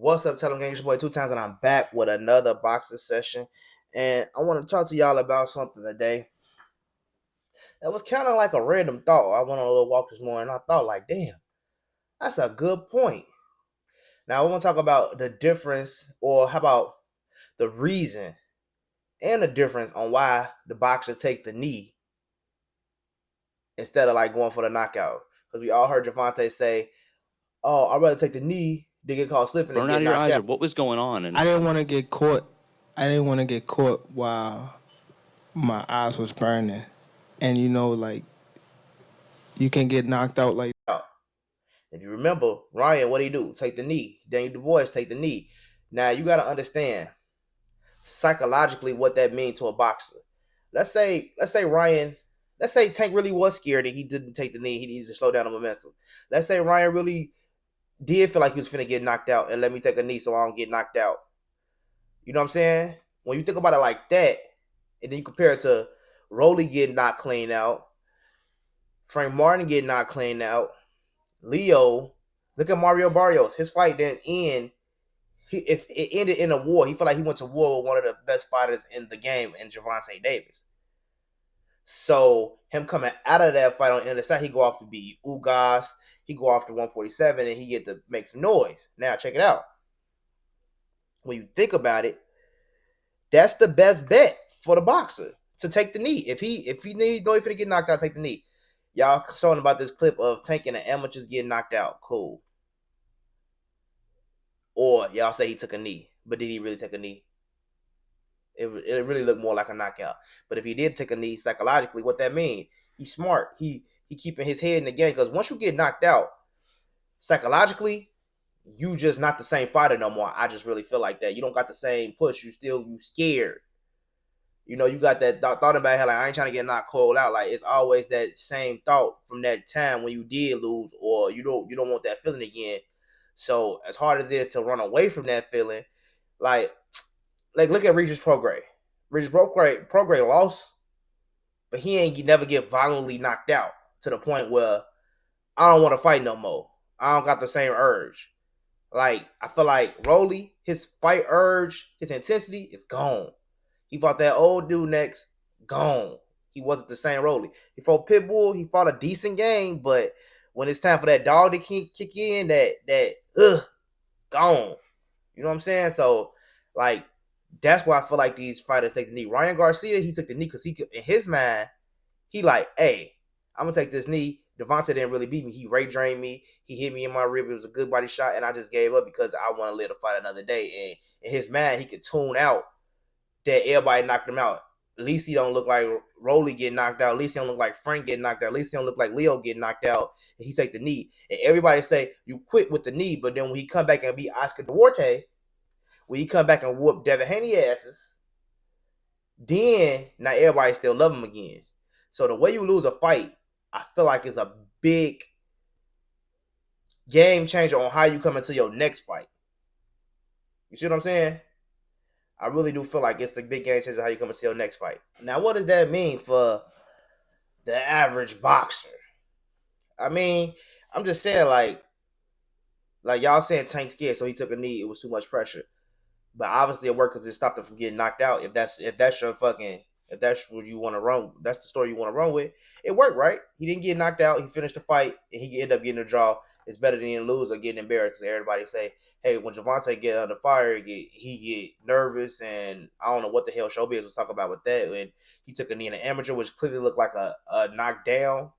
What's up, Tell 'em Gang? It's your boy 2 times, and I'm back with another boxing session. And I want to talk to y'all about something today. It was kind of like a random thought. I went on a little walk this morning, and I thought, like, damn, that's a good point. Now, I want to talk about the difference, or how about the reason and the difference on why the boxer take the knee instead of like going for the knockout. Because we all heard Gervonta say, "Oh, I'd rather take the knee than get caught slipping and Burn out get of your knocked eyes, out." or what was going on? And I didn't want to get caught. I didn't want to get caught while my eyes was burning. And like you can get knocked out like If you remember, Ryan, what he do? Take the knee. Daniel Du Bois, take the knee. Now you got to understand psychologically what that means to a boxer. Let's say Ryan, let's say Tank really was scared and he didn't take the knee. He needed to slow down the momentum. Let's say Ryan really did feel like he was finna get knocked out and let me take a knee so I don't get knocked out. You know what I'm saying? When you think about it like that, and then you compare it to Rolly getting knocked clean out, Frank Martin getting knocked clean out, Leo, look at Mario Barrios. His fight didn't end. If it ended in a war, he felt like he went to war with one of the best fighters in the game, in Gervonta Davis. So him coming out of that fight on the other side, he go off to be Ugas, he go off to 147, and he get to make some noise. Now check it out. When you think about it, that's the best bet for the boxer to take the knee. If he needs know if he get knocked out, take the knee. Y'all showing about this clip of Tank and the amateurs getting knocked out. Cool. Or y'all say he took a knee, but did he really take a knee? It really looked more like a knockout. But if he did take a knee, psychologically, what that mean? He's smart. He keeping his head in the game, because once you get knocked out, psychologically, you just not the same fighter no more. I just really feel like that. You don't got the same push. You scared. You know, you got that thought about how, like, I ain't trying to get knocked cold out. Like, it's always that same thought from that time when you did lose, or you don't want that feeling again. So as hard as it is to run away from that feeling, like look at Regis Prograis. Regis Prograis lost, but he ain't never get violently knocked out to the point where I don't want to fight no more. I don't got the same urge. Like, I feel like Rolly, his fight urge, his intensity is gone. He fought that old dude next, gone. He wasn't the same Rolly. He fought Pitbull, he fought a decent game, but when it's time for that dog to kick in, gone. You know what I'm saying? So, like, that's why I feel like these fighters take the knee. Ryan Garcia, he took the knee because he could, in his mind, he like, hey, I'm gonna take this knee. Gervonta didn't really beat me. He ray drained me. He hit me in my rib. It was a good body shot, and I just gave up because I want to live to fight another day. And in his mind, he could tune out that everybody knocked him out. At least he don't look like Rolly getting knocked out. At least he don't look like Frank getting knocked out. At least he don't look like Leo getting knocked out. And he take the knee. And everybody say, you quit with the knee, but then when he come back and beat Oscar Duarte, when he come back and whoop Devin Haney asses, then now everybody still love him again. So the way you lose a fight, I feel like is a big game changer on how you come into your next fight. You see what I'm saying? I really do feel like it's the big game changer how you come into your next fight. Now, what does that mean for the average boxer? I mean, I'm just saying, like y'all saying Tank scared, so he took a knee. It was too much pressure. But obviously it worked because it stopped him from getting knocked out. If that's your fucking, if that's what you want to run, that's the story you want to run with. It worked, right? He didn't get knocked out. He finished the fight, and he ended up getting a draw. It's better than him lose or getting embarrassed, because everybody say, hey, when Gervonta get under fire, he get nervous, and I don't know what the hell showbiz was talking about with that. When he took a knee in an amateur, which clearly looked like a knockdown,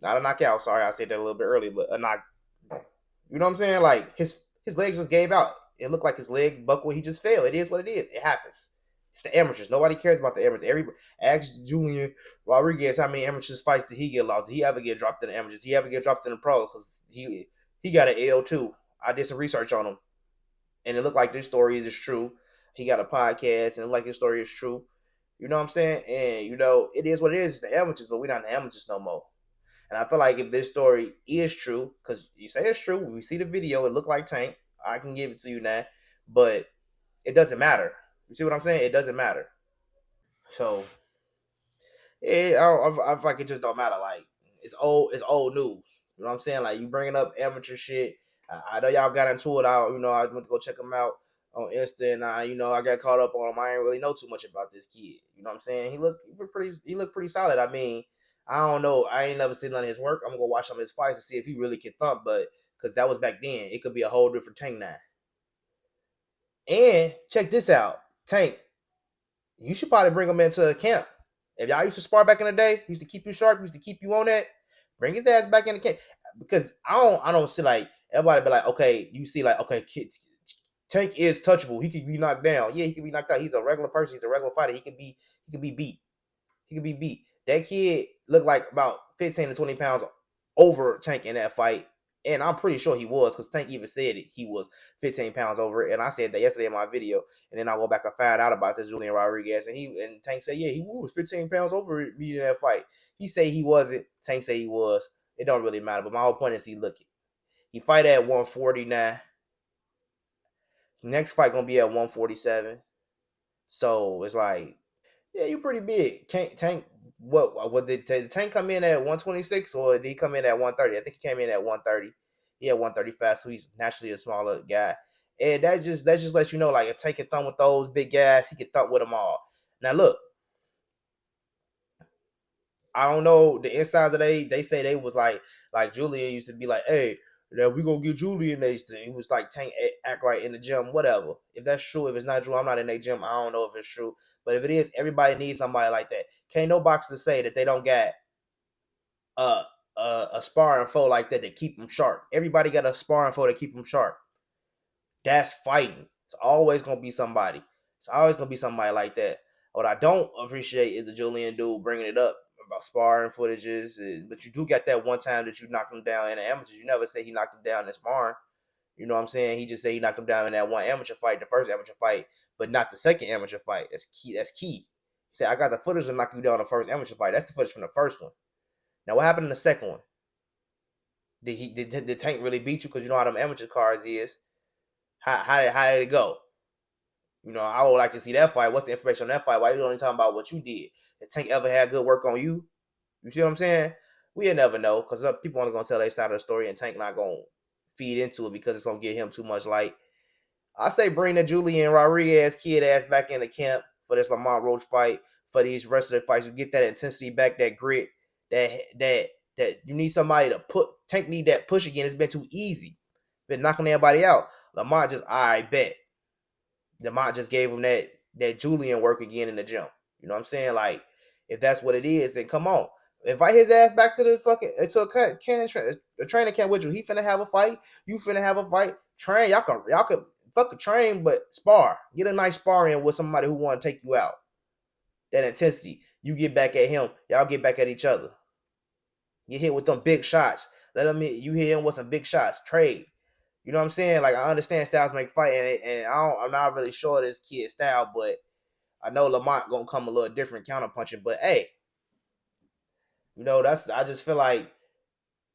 not a knockout. Sorry, I said that a little bit early, but a knock. You know what I'm saying? Like his legs just gave out. It looked like his leg buckled. He just fell. It is what it is. It happens. It's the amateurs. Nobody cares about the amateurs. Ask Julian Rodriguez how many amateurs fights did he get lost. Did he ever get dropped in the amateurs? Did he ever get dropped in the pro? Because he got an L too. I did some research on him, and it looked like this story is true. He got a podcast, and it looked like his story is true. You know what I'm saying? And it is what it is. It's the amateurs, but we're not the amateurs no more. And I feel like if this story is true, because you say it's true, we see the video, it looked like Tank. I can give it to you now, but it doesn't matter. You see what I'm saying? It doesn't matter. So I feel like it just don't matter. Like it's old news. You know what I'm saying? Like you bringing up amateur shit. I know y'all got into it. I went to go check him out on Insta, and I got caught up on him. I didn't really know too much about this kid. You know what I'm saying? He looked pretty solid. I mean, I don't know. I ain't never seen none of his work. I'm gonna go watch some of his fights to see if he really can thump. But because that was back then, it could be a whole different Tank now. And check this out, Tank. You should probably bring him into a camp. If y'all used to spar back in the day, used to keep you sharp, used to keep you on that, bring his ass back in the camp. Because I don't see like everybody be like, okay, you see like, okay, Tank is touchable. He can be knocked down. Yeah, he can be knocked out. He's a regular person. He's a regular fighter. He can be beat. He could be beat. That kid looked like about 15 to 20 pounds over Tank in that fight. And I'm pretty sure he was, because Tank even said it. He was 15 pounds over it. And I said that yesterday in my video. And then I go back and found out about this Julian Rodriguez. And Tank said, yeah, he was 15 pounds over me in that fight. He said he wasn't. Tank said he was. It don't really matter. But my whole point is he looking. He fight at 149. Next fight gonna be at 147. So it's like, yeah, you pretty big. Tank, what did Tank come in at 126, or did he come in at 130? I think he came in at 130. He had 135, so he's naturally a smaller guy. And that just lets you know, like, if Tank can thump with those big guys, he can thump with them all. Now look, I don't know the insides of they say they was like Julian used to be like, hey, now we gonna get Julian. He was like, Tank act right in the gym, whatever. If that's true, if it's not true, I'm not in their gym. I don't know if it's true. But if it is, everybody needs somebody like that. Can't no boxer say that they don't got a a sparring foe like that keep them sharp. Everybody got a sparring foe to keep them sharp. That's fighting. It's always gonna be somebody. It's always gonna be somebody like that. What I don't appreciate is the Julian dude bringing it up about sparring footages. But you do get that one time that you knocked him down in the amateurs. You never say he knocked him down in sparring. You know what I'm saying? He just said he knocked him down in that one amateur fight, the first amateur fight, but not the second amateur fight. That's key. That's key. He said, I got the footage to knock you down the first amateur fight. That's the footage from the first one. Now, what happened in the second one? Did Tank really beat you? Because you know how them amateur cards is. How did it go? I would like to see that fight. What's the information on that fight? Why you only talking about what you did? Did Tank ever had good work on you? You see what I'm saying? We'll never know, because people only gonna tell their side of the story, and Tank not gonna feed into it because it's gonna get him too much light. I say bring the Julian Rodriguez kid ass back into camp for this Lamont Roach fight, for these rest of the fights. You get that intensity back, that grit, that you need somebody to put. Tank need that push again. It's been too easy. Been knocking everybody out. Lamont just, I bet. Lamont just gave him that Julian work again in the gym. You know what I'm saying? Like, if that's what it is, then come on. Invite his ass back to the fucking a training camp with you. He finna have a fight. You finna have a fight. Train. Y'all can fuck a train, but spar. Get a nice sparring with somebody who want to take you out. That intensity. You get back at him. Y'all get back at each other. Get hit with them big shots. Let him hit. You hit him with some big shots. Trade. You know what I'm saying? Like, I understand styles make fight, and I'm not really sure this kid's style, but I know Lamont gonna come a little different counter punching. But hey, I just feel like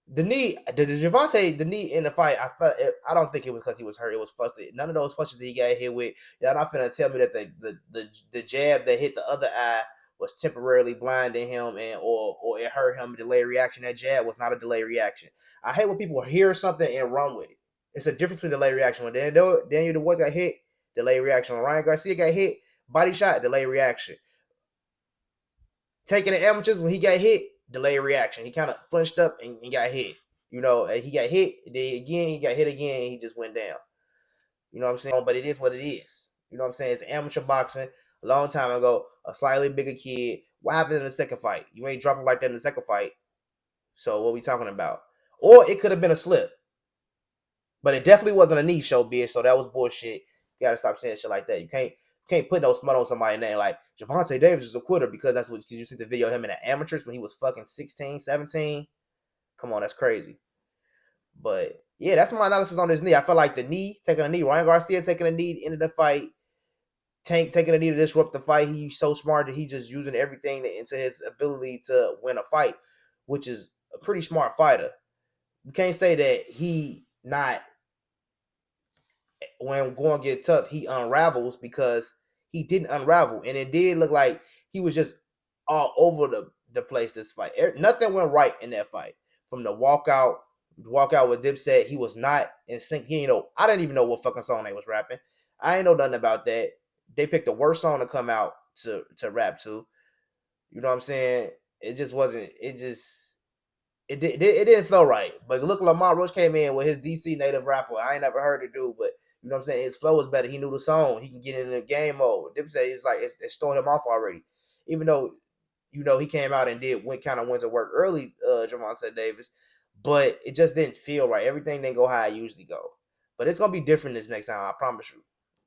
the knee, the Gervonta, the knee in the fight. I don't think it was because he was hurt. It was frustrated. None of those punches that he got hit with. Y'all not finna tell me that the jab that hit the other eye was temporarily blinding him, or it hurt him. Delay reaction. That jab was not a delay reaction. I hate when people hear something and run with it. It's a difference between delay reaction. When Daniel DeWitt got hit, delay reaction. When Ryan Garcia got hit, body shot, delay reaction. Taking the amateurs, when he got hit, delay reaction. He kind of flinched up and got hit. He got hit, then again, he got hit again, and he just went down. You know what I'm saying? But it is what it is. You know what I'm saying? It's amateur boxing. A long time ago, a slightly bigger kid. What happened in the second fight? You ain't dropping like that in the second fight. So what we talking about? Or it could have been a slip. But it definitely wasn't a knee show, bitch. So that was bullshit. You gotta stop saying shit like that. You can't put no smut on somebody's name like Gervonta Davis is a quitter because you see the video of him in the amateurs when he was fucking 16, 17. Come on, that's crazy. But yeah, that's my analysis on this knee. I feel like the knee, taking a knee, Ryan Garcia taking a knee into the fight, Tank taking a knee to disrupt the fight. He's so smart that he's just using everything into his ability to win a fight, which is a pretty smart fighter. You can't say that he not, when going to get tough, he unravels, because he didn't unravel. And it did look like he was just all over the place this fight. Nothing went right in that fight. From the walkout, walk out with Dipset. He was not in sync. I didn't even know what fucking song they was rapping. I ain't know nothing about that. They picked the worst song to come out to rap to. You know what I'm saying? It just wasn't. It didn't feel right. But look, Lamont Roach came in with his DC native rapper. I ain't never heard it do, but you know what I'm saying? His flow was better. He knew the song. He can get in the game mode. Dipset it's like it's throwing him off already. Even though he came out and went to work early, Gervonta Davis, but it just didn't feel right. Everything didn't go how it usually go. But it's gonna be different this next time, I promise you.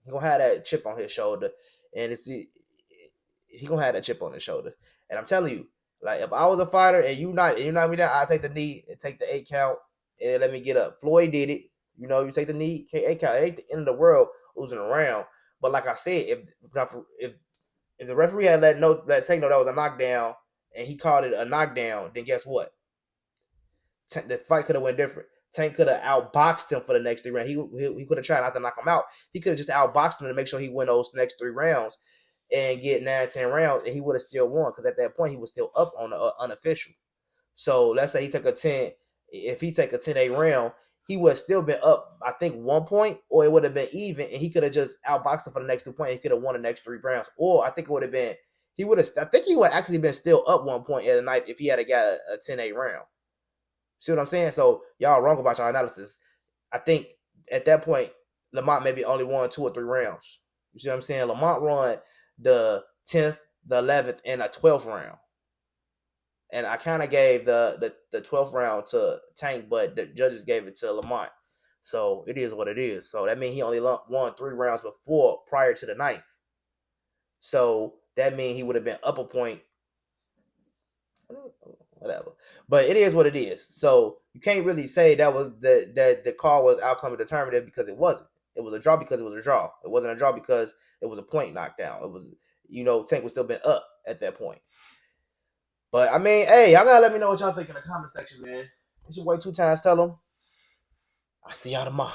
He's gonna have that chip on his shoulder, and he gonna have that chip on his shoulder. And I'm telling you, like if I was a fighter and you not me down, I take the knee and take the 8 count and let me get up. Floyd did it. You take the knee, 8 count. It ain't the end of the world losing around. But like I said, if the referee had let Tank know that was a knockdown and he called it a knockdown, then guess what? The fight could have went different. Tank could have outboxed him for the next 3 rounds. He could have tried not to knock him out. He could have just outboxed him to make sure he win those next 3 rounds and get 9, 10 rounds, and he would have still won because at that point he was still up on the unofficial. So let's say he took a 10. If he take a 10-8 round, he would have still been up, I think, 1 point, or it would have been even, and he could have just outboxed him for the next 2 points. He could have won the next 3 rounds, or I think it would have been I think he would have actually been still up 1 point at a night if he had got a 10-8 round. See what I'm saying? So y'all wrong about your analysis. I think at that point, Lamont maybe only won 2 or 3 rounds. You see what I'm saying? Lamont won the 10th, the 11th, and a 12th round. And I kind of gave the 12th round to Tank, but the judges gave it to Lamont. So it is what it is. So that means he only won 3 rounds prior to the 9th. So that means he would have been up a point. Whatever. But it is what it is. So you can't really say that was the call was outcome determinative because it wasn't. It was a draw because it was a draw. It wasn't a draw because it was a point knockdown. It was Tank was still been up at that point. But I mean, hey, y'all gotta let me know what y'all think in the comment section, man. It's your boy 2 times. Tell them. I'll see y'all tomorrow.